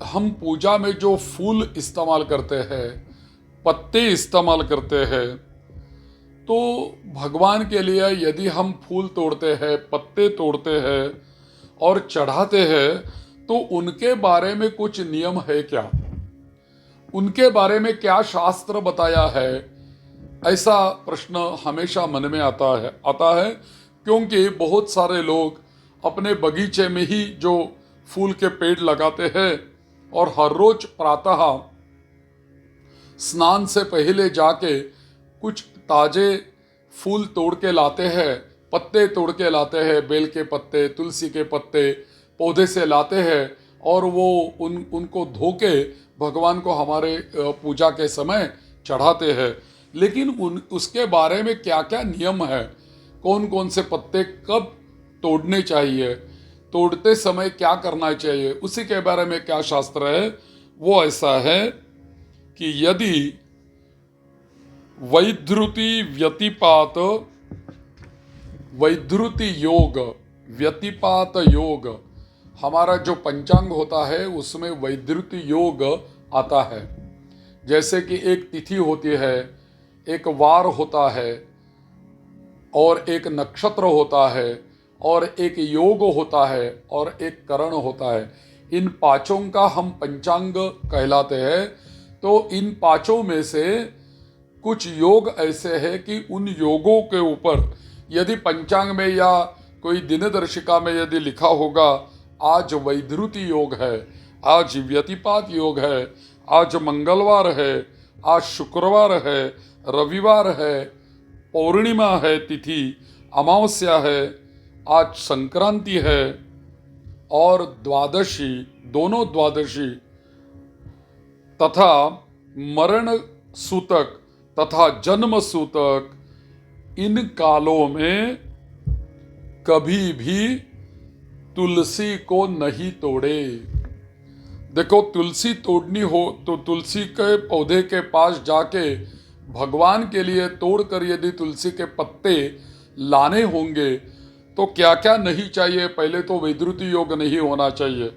हम पूजा में जो फूल इस्तेमाल करते हैं, पत्ते इस्तेमाल करते हैं, तो भगवान के लिए यदि हम फूल तोड़ते हैं, पत्ते तोड़ते हैं और चढ़ाते हैं, तो उनके बारे में कुछ नियम है क्या? उनके बारे में क्या शास्त्र बताया है? ऐसा प्रश्न हमेशा मन में आता है क्योंकि बहुत सारे लोग अपने बगीचे में ही जो फूल के पेड़ लगाते हैं और हर रोज प्रातः स्नान से पहले जाके कुछ ताजे फूल तोड़ के लाते हैं, पत्ते तोड़ के लाते हैं, बेल के पत्ते, तुलसी के पत्ते पौधे से लाते हैं और वो उनको धो के भगवान को हमारे पूजा के समय चढ़ाते हैं। लेकिन उसके बारे में क्या क्या नियम है, कौन कौन से पत्ते कब तोड़ने चाहिए, तोड़ते समय क्या करना चाहिए, उसी के बारे में क्या शास्त्र है? वो ऐसा है कि यदि वैधृति योग, व्यतिपात योग, हमारा जो पंचांग होता है उसमें वैधृति योग आता है। जैसे कि एक तिथि होती है, एक वार होता है और एक नक्षत्र होता है और एक योग होता है और एक करण होता है। इन पांचों का हम पंचांग कहलाते हैं। तो इन पांचों में से कुछ योग ऐसे हैं कि उन योगों के ऊपर यदि पंचांग में या कोई दिनदर्शिका में यदि लिखा होगा आज वैधृति योग है, आज व्यतिपात योग है, आज मंगलवार है, आज शुक्रवार है, रविवार है, पौर्णिमा है तिथि, अमावस्या है, आज संक्रांति है और द्वादशी, दोनों द्वादशी तथा मरण सूतक तथा जन्म सूतक, इन कालों में कभी भी तुलसी को नहीं तोड़े। देखो, तुलसी तोड़नी हो तो तुलसी के पौधे के पास जाके भगवान के लिए तोड़कर यदि तुलसी के पत्ते लाने होंगे तो क्या क्या नहीं चाहिए? पहले तो वैधृति योग नहीं होना चाहिए,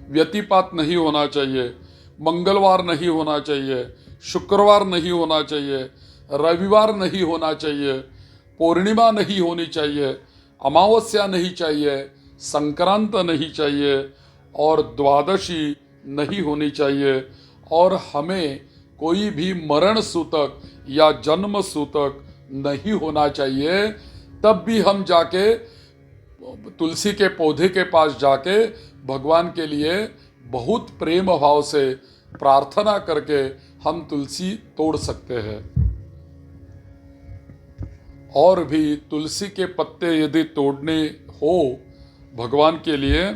व्यतिपात नहीं होना चाहिए, मंगलवार नहीं होना चाहिए, शुक्रवार नहीं होना चाहिए, रविवार नहीं होना चाहिए, पूर्णिमा नहीं होनी चाहिए, अमावस्या नहीं चाहिए, संक्रांत नहीं चाहिए और द्वादशी नहीं होनी चाहिए। और हमें कोई भी मरण सूतक या जन्म सूतक नहीं होना चाहिए। तब भी हम जाके तुलसी के पौधे के पास जाके भगवान के लिए बहुत प्रेम भाव से प्रार्थना करके हम तुलसी तोड़ सकते हैं। और भी तुलसी के पत्ते यदि तोड़ने हो भगवान के लिए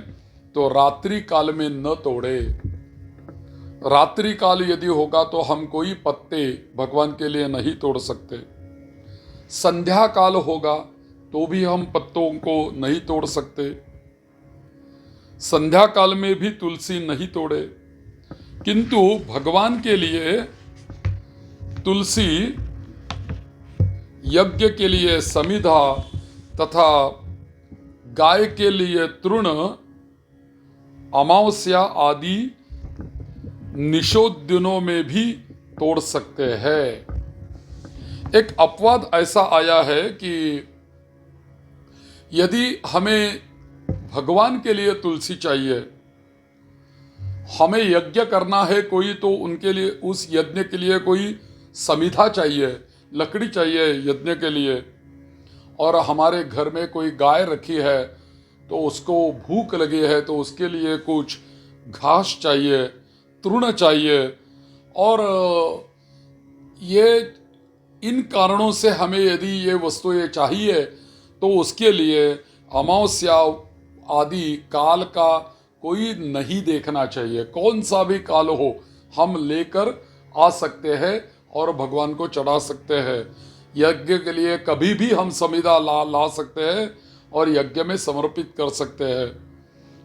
तो रात्रि काल में न तोड़े। रात्रि काल यदि होगा तो हम कोई पत्ते भगवान के लिए नहीं तोड़ सकते। संध्या काल होगा तो भी हम पत्तों को नहीं तोड़ सकते। संध्या काल में भी तुलसी नहीं तोड़े। किंतु भगवान के लिए तुलसी, यज्ञ के लिए समिधा तथा गाय के लिए तृण, अमावस्या आदि निषोध दिनों में भी तोड़ सकते हैं। एक अपवाद ऐसा आया है कि यदि हमें भगवान के लिए तुलसी चाहिए, हमें यज्ञ करना है कोई, तो उनके लिए, उस यज्ञ के लिए कोई समिधा चाहिए, लकड़ी चाहिए यज्ञ के लिए, और हमारे घर में कोई गाय रखी है तो उसको भूख लगी है तो उसके लिए कुछ घास चाहिए, तृण चाहिए, और ये इन कारणों से हमें यदि ये वस्तुएं चाहिए तो उसके लिए अमावस्या आदि काल का कोई नहीं देखना चाहिए। कौन सा भी काल हो हम लेकर आ सकते हैं और भगवान को चढ़ा सकते हैं। यज्ञ के लिए कभी भी हम समिधा ला सकते हैं और यज्ञ में समर्पित कर सकते हैं।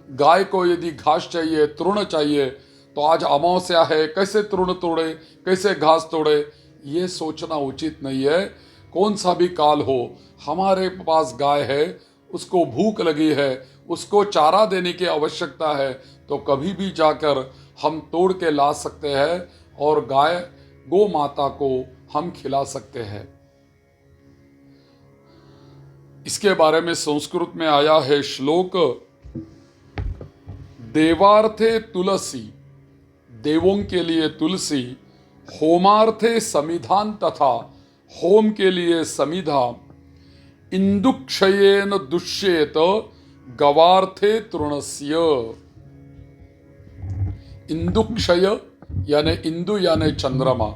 गाय को यदि घास चाहिए, तृण चाहिए, तो आज अमावस्या है, कैसे तृण तोड़े, कैसे घास तोड़े, ये सोचना उचित नहीं है। कौन सा भी काल हो, हमारे पास गाय है, उसको भूख लगी है, उसको चारा देने की आवश्यकता है, तो कभी भी जाकर हम तोड़ के ला सकते हैं और गौ माता को हम खिला सकते हैं। इसके बारे में संस्कृत में आया है श्लोक, देवार्थे तुलसी, देवों के लिए तुलसी, होमार्थे समिधान तथा होम के लिए समिधा, इंदुक्षयेन दुष्येत गवार्थे तृणस्य। इंदुक्षय यानी इंदु यानी चंद्रमा,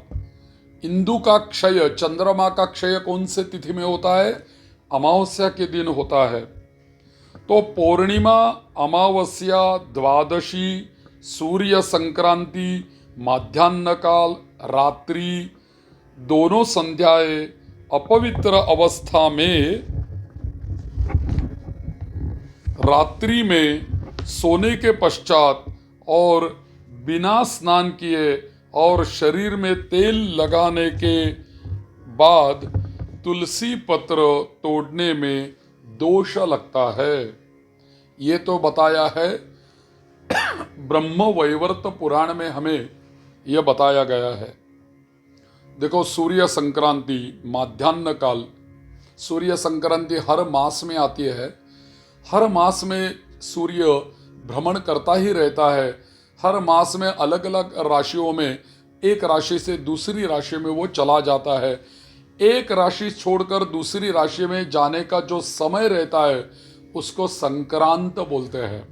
इंदु का क्षय, चंद्रमा का क्षय कौन से तिथि में होता है? अमावस्या के दिन होता है। तो पूर्णिमा, अमावस्या, द्वादशी, सूर्य संक्रांति, माध्याह्न काल, रात्रि, दोनों संध्याएं अपवित्र अवस्था में रात्रि में सोने के पश्चात और बिना स्नान किए और शरीर में तेल लगाने के बाद तुलसी पत्र तोड़ने में दोष लगता है। ये तो बताया है ब्रह्म वैवर्त पुराण में, हमें यह बताया गया है। देखो, सूर्य संक्रांति, माध्याह्न काल, सूर्य संक्रांति हर मास में आती है। हर मास में सूर्य भ्रमण करता ही रहता है। हर मास में अलग अलग राशियों में एक राशि से दूसरी राशि में वो चला जाता है। एक राशि छोड़कर दूसरी राशि में जाने का जो समय रहता है उसको संक्रांत बोलते हैं।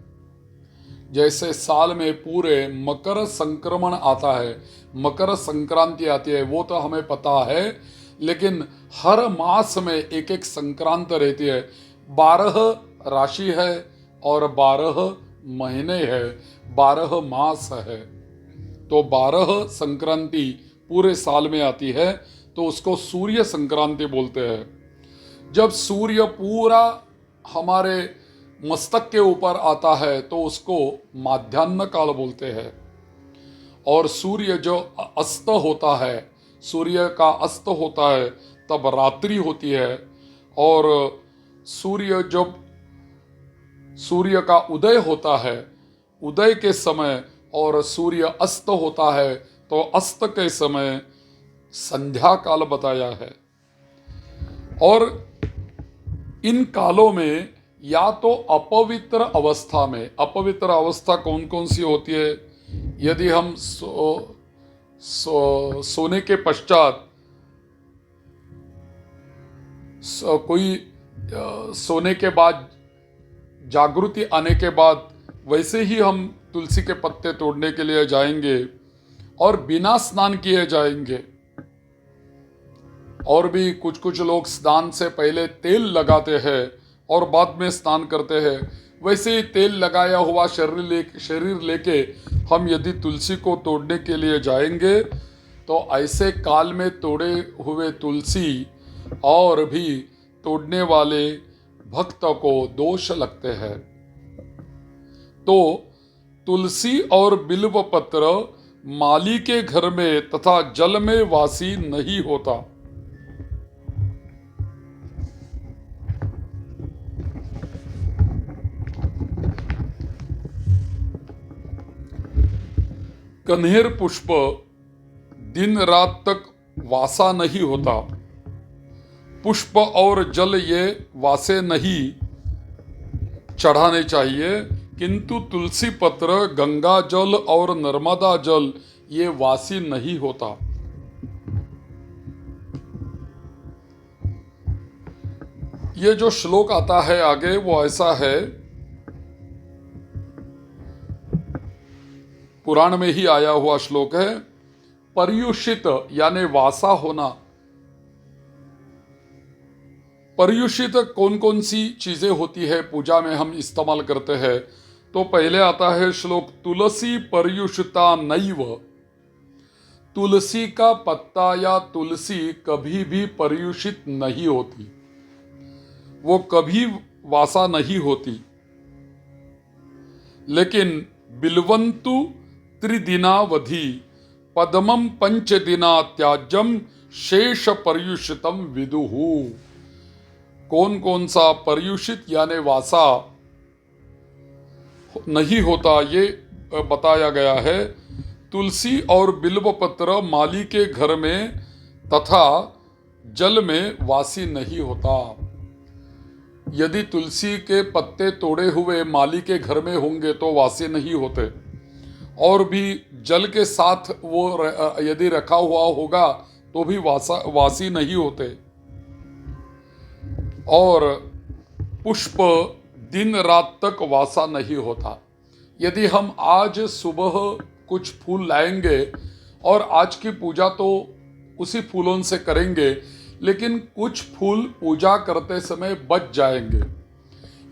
जैसे साल में पूरे मकर संक्रमण आता है, मकर संक्रांति आती है, वो तो हमें पता है, लेकिन हर मास में एक एक संक्रांत रहती है। 12 राशि है और 12 महीने है, 12 मास है। तो 12 संक्रांति पूरे साल में आती है, तो उसको सूर्य संक्रांति बोलते हैं। जब सूर्य पूरा हमारे मस्तक के ऊपर आता है तो उसको माध्याह्न काल बोलते हैं। और सूर्य जो अस्त होता है, सूर्य का अस्त होता है तब रात्रि होती है। और सूर्य का उदय होता है, उदय के समय, और सूर्य अस्त होता है तो अस्त के समय संध्या काल बताया है। और इन कालों में या तो अपवित्र अवस्था में, अपवित्र अवस्था कौन कौन सी होती है? यदि हम सोने के पश्चात कोई सोने के बाद, जागृति आने के बाद वैसे ही हम तुलसी के पत्ते तोड़ने के लिए जाएंगे और बिना स्नान किए जाएंगे। और भी कुछ कुछ लोग स्नान से पहले तेल लगाते हैं और बाद में स्नान करते हैं। वैसे ही तेल लगाया हुआ शरीर लेके हम यदि तुलसी को तोड़ने के लिए जाएंगे तो ऐसे काल में तोड़े हुए तुलसी और भी तोड़ने वाले भक्त को दोष लगते हैं। तो तुलसी और बिल्व पत्र माली के घर में तथा जल में वासी नहीं होता। कन्हेर पुष्प दिन रात तक वासा नहीं होता। पुष्प और जल ये वासे नहीं चढ़ाने चाहिए, किंतु तुलसी पत्र, गंगा जल और नर्मदा जल ये वासी नहीं होता। ये जो श्लोक आता है आगे वो ऐसा है, पुराण में ही आया हुआ श्लोक है। पर्युषित यानी वासा होना। पर्युषित कौन कौन सी चीजें होती है पूजा में हम इस्तेमाल करते हैं? तो पहले आता है श्लोक, तुलसी पर्युषिता नैव। तुलसी का पत्ता या तुलसी कभी भी पर्युषित नहीं होती, वो कभी वासा नहीं होती। लेकिन बिल्वंतु त्रिदिनावधि पद्मम पंचदिना त्याज्यम शेष पर्युषितम विदुहु। कौन कौन सा पर्युषित यानी वासा नहीं होता ये बताया गया है। तुलसी और बिल्व पत्र माली के घर में तथा जल में वासी नहीं होता। यदि तुलसी के पत्ते तोड़े हुए माली के घर में होंगे तो वासी नहीं होते, और भी जल के साथ वो यदि रखा हुआ होगा तो भी वासी नहीं होते। और पुष्प दिन रात तक वासा नहीं होता। यदि हम आज सुबह कुछ फूल लाएंगे और आज की पूजा तो उसी फूलों से करेंगे, लेकिन कुछ फूल पूजा करते समय बच जाएंगे।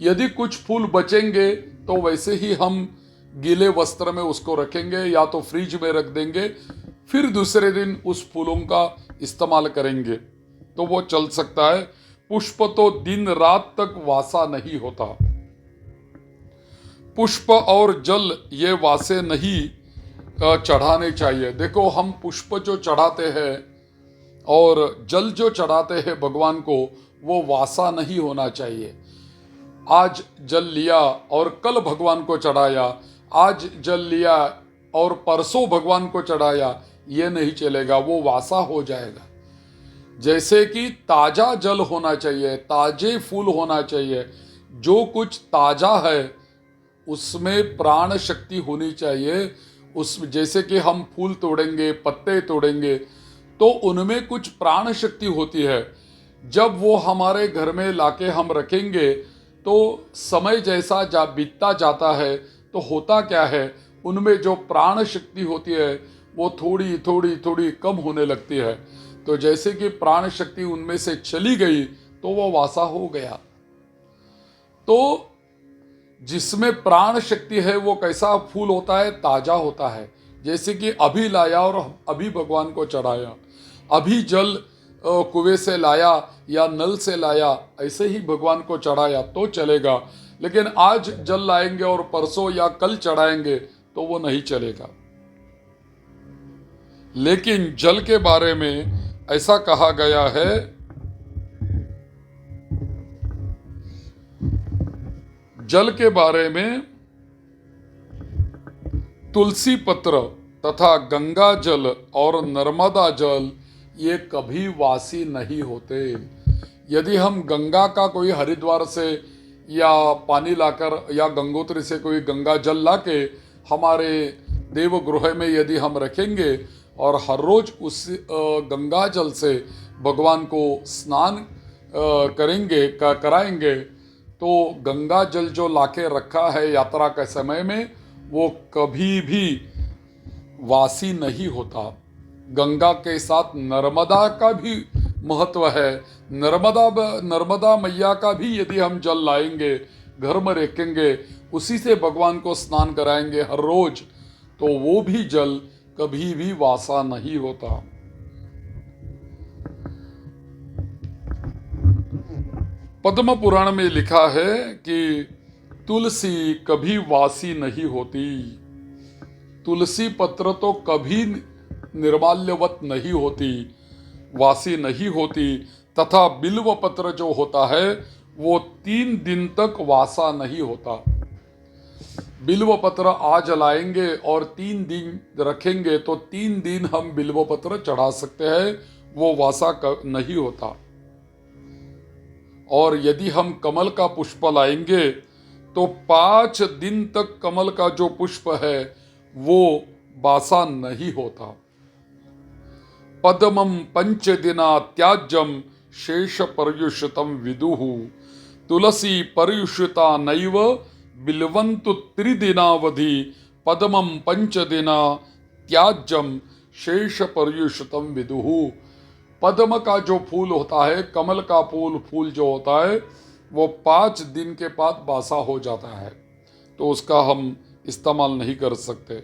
यदि कुछ फूल बचेंगे तो वैसे ही हम गीले वस्त्र में उसको रखेंगे या तो फ्रिज में रख देंगे, फिर दूसरे दिन उस फूलों का इस्तेमाल करेंगे तो वो चल सकता है। पुष्प तो दिन रात तक वासा नहीं होता। पुष्प और जल ये वासे नहीं चढ़ाने चाहिए। देखो, हम पुष्प जो चढ़ाते हैं और जल जो चढ़ाते हैं भगवान को, वो वासा नहीं होना चाहिए। आज जल लिया और कल भगवान को चढ़ाया, आज जल लिया और परसों भगवान को चढ़ाया, ये नहीं चलेगा, वो वासा हो जाएगा। जैसे कि ताजा जल होना चाहिए, ताजे फूल होना चाहिए। जो कुछ ताजा है उसमें प्राण शक्ति होनी चाहिए। उस जैसे कि हम फूल तोड़ेंगे, पत्ते तोड़ेंगे तो उनमें कुछ प्राण शक्ति होती है। जब वो हमारे घर में लाके हम रखेंगे तो समय जैसा बीतता जाता है तो होता क्या है, उनमें जो प्राण शक्ति होती है वो थोड़ी थोड़ी थोड़ी कम होने लगती है। तो जैसे कि प्राण शक्ति उनमें से चली गई तो वो वासा हो गया। तो जिसमें प्राण शक्ति है वो कैसा फूल होता है, ताजा होता है। जैसे कि अभी लाया और अभी भगवान को चढ़ाया, अभी जल कुएं से लाया या नल से लाया, ऐसे ही भगवान को चढ़ाया तो चलेगा। लेकिन आज जल लाएंगे और परसों या कल चढ़ाएंगे तो वो नहीं चलेगा। लेकिन जल के बारे में ऐसा कहा गया है, जल के बारे में तुलसी पत्र तथा गंगा जल और नर्मदा जल ये कभी वासी नहीं होते। यदि हम गंगा का कोई हरिद्वार से या पानी लाकर या गंगोत्री से कोई गंगा जल लाके हमारे देवगृह में यदि हम रखेंगे और हर रोज उस गंगा जल से भगवान को स्नान कराएंगे तो गंगा जल जो लाके रखा है यात्रा के समय में वो कभी भी वासी नहीं होता। गंगा के साथ नर्मदा का भी महत्व है। नर्मदा मैया का भी यदि हम जल लाएंगे, घर में रखेंगे, उसी से भगवान को स्नान कराएंगे हर रोज, तो वो भी जल कभी भी वासा नहीं होता। पद्म पुराण में लिखा है कि तुलसी कभी वासी नहीं होती। तुलसी पत्र तो कभी निर्माल्यवत नहीं होती, वासी नहीं होती। तथा बिल्व पत्र जो होता है वो 3 दिन तक वासा नहीं होता। बिल्व पत्र आज लाएंगे और 3 दिन रखेंगे तो 3 दिन हम बिल्व पत्र चढ़ा सकते हैं, वो वासा नहीं होता। और यदि हम कमल का पुष्प लाएंगे तो 5 दिन तक कमल का जो पुष्प है वो वासा नहीं होता। पद्मं 5 दिना त्याज्यम शेष पर्युषितम विदुः, तुलसी पर्युषिता नैव बिल्वन्तु 3 दिनावधि, पद्मं 5 दिना त्याज्यम शेष पर्युषितम विदुः। पद्म का जो फूल होता है, कमल का फूल जो होता है वो 5 दिन के बाद बासा हो जाता है, तो उसका हम इस्तेमाल नहीं कर सकते।